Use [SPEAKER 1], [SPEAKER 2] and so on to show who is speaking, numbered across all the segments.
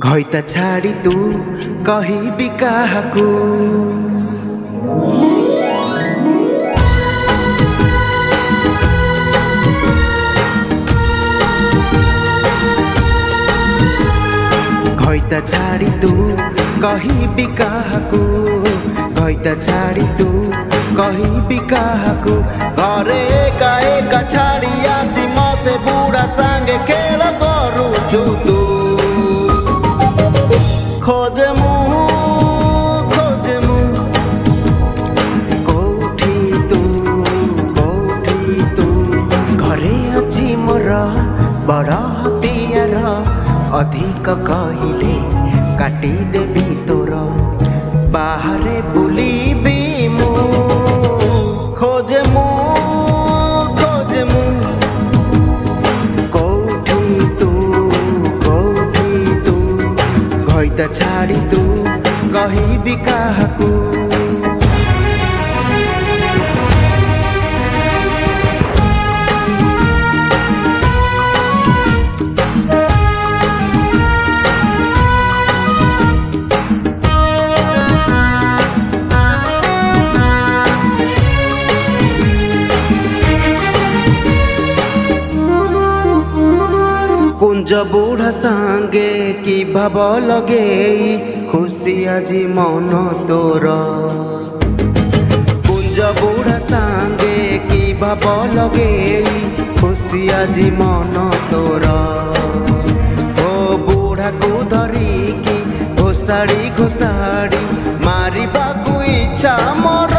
[SPEAKER 1] घइता छाड़ी तू कही भी काहकू घइता छाड़ी तू कही भी काहकू घइता छाड़ी तू कही भी काहकू घरे एका एका छाड़ी आसी मते बुढ़ा सांगे खेल करूचु तू खोजे मु कोठी तू घरे अछि मोर बड़ हतियार अधिक कहले काटी देवी तोर बाहरे बुलीबी मु खोजे मु कोठी तू घइता छाड़ी तू कही भी काहकू कुंज बूढ़ा सांगे की भाव लगे खुशी आजी मन तोर कुंज बूढ़ा सांगे की भाव लगे खुशी आजी मन तोर ओ बूढ़ा को धरिकी घोषाड़ी घोषाड़ी मारिबा को इच्छा मोर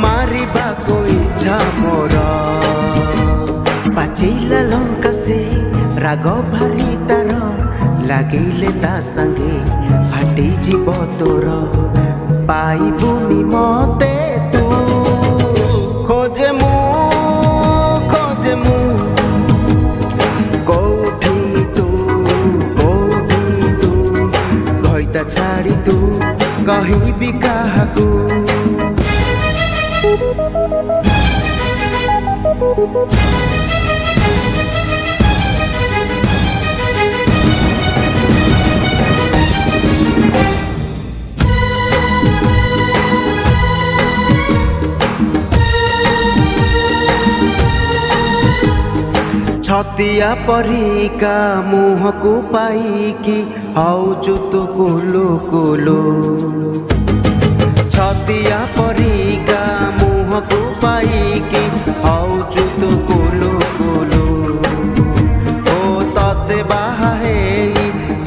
[SPEAKER 1] मारिबा को इच्छा मोर पाचिला लंका से राग भारी तार लगिले ता संगे फाटी जीव तोर पाइबुनी मते तू खोजे मु कोठी तू घइता छाड़ी तू कही भी काहकू छतिया परिका मुह को पाइकी आउचु तू कुलु कुलु छतिया परिका मुह को पाइकी आउचु तू कुलु कुलु ओ तते बाहे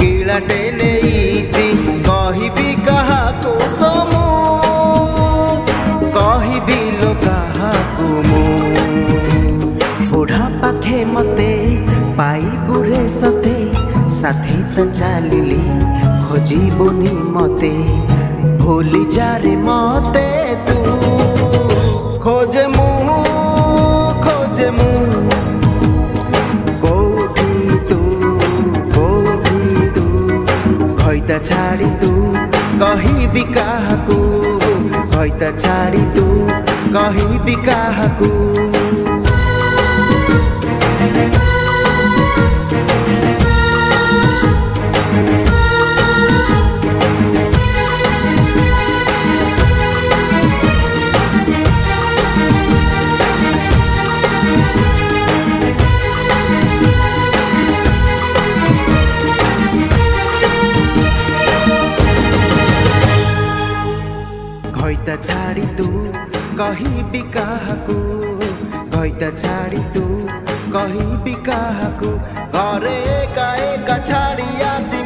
[SPEAKER 1] गिलाटे नेइची कहिबी काहाकू तमु कहिबी लो काहाकू मु बुढ़ा पाखे मते पाई बुरे सते साथी त चालिली खोजिबुनी मते भूली जा रे मते तू खोजे मु कोठी तू घइता छाड़ी तू कही भी काहकू घइता छाड़ी तू कही भी काहकू घइता छाड़ी तू कही भी काहकू घइता छाड़ी तू कही भी काहकू घरे एका एका छाड़ी आसी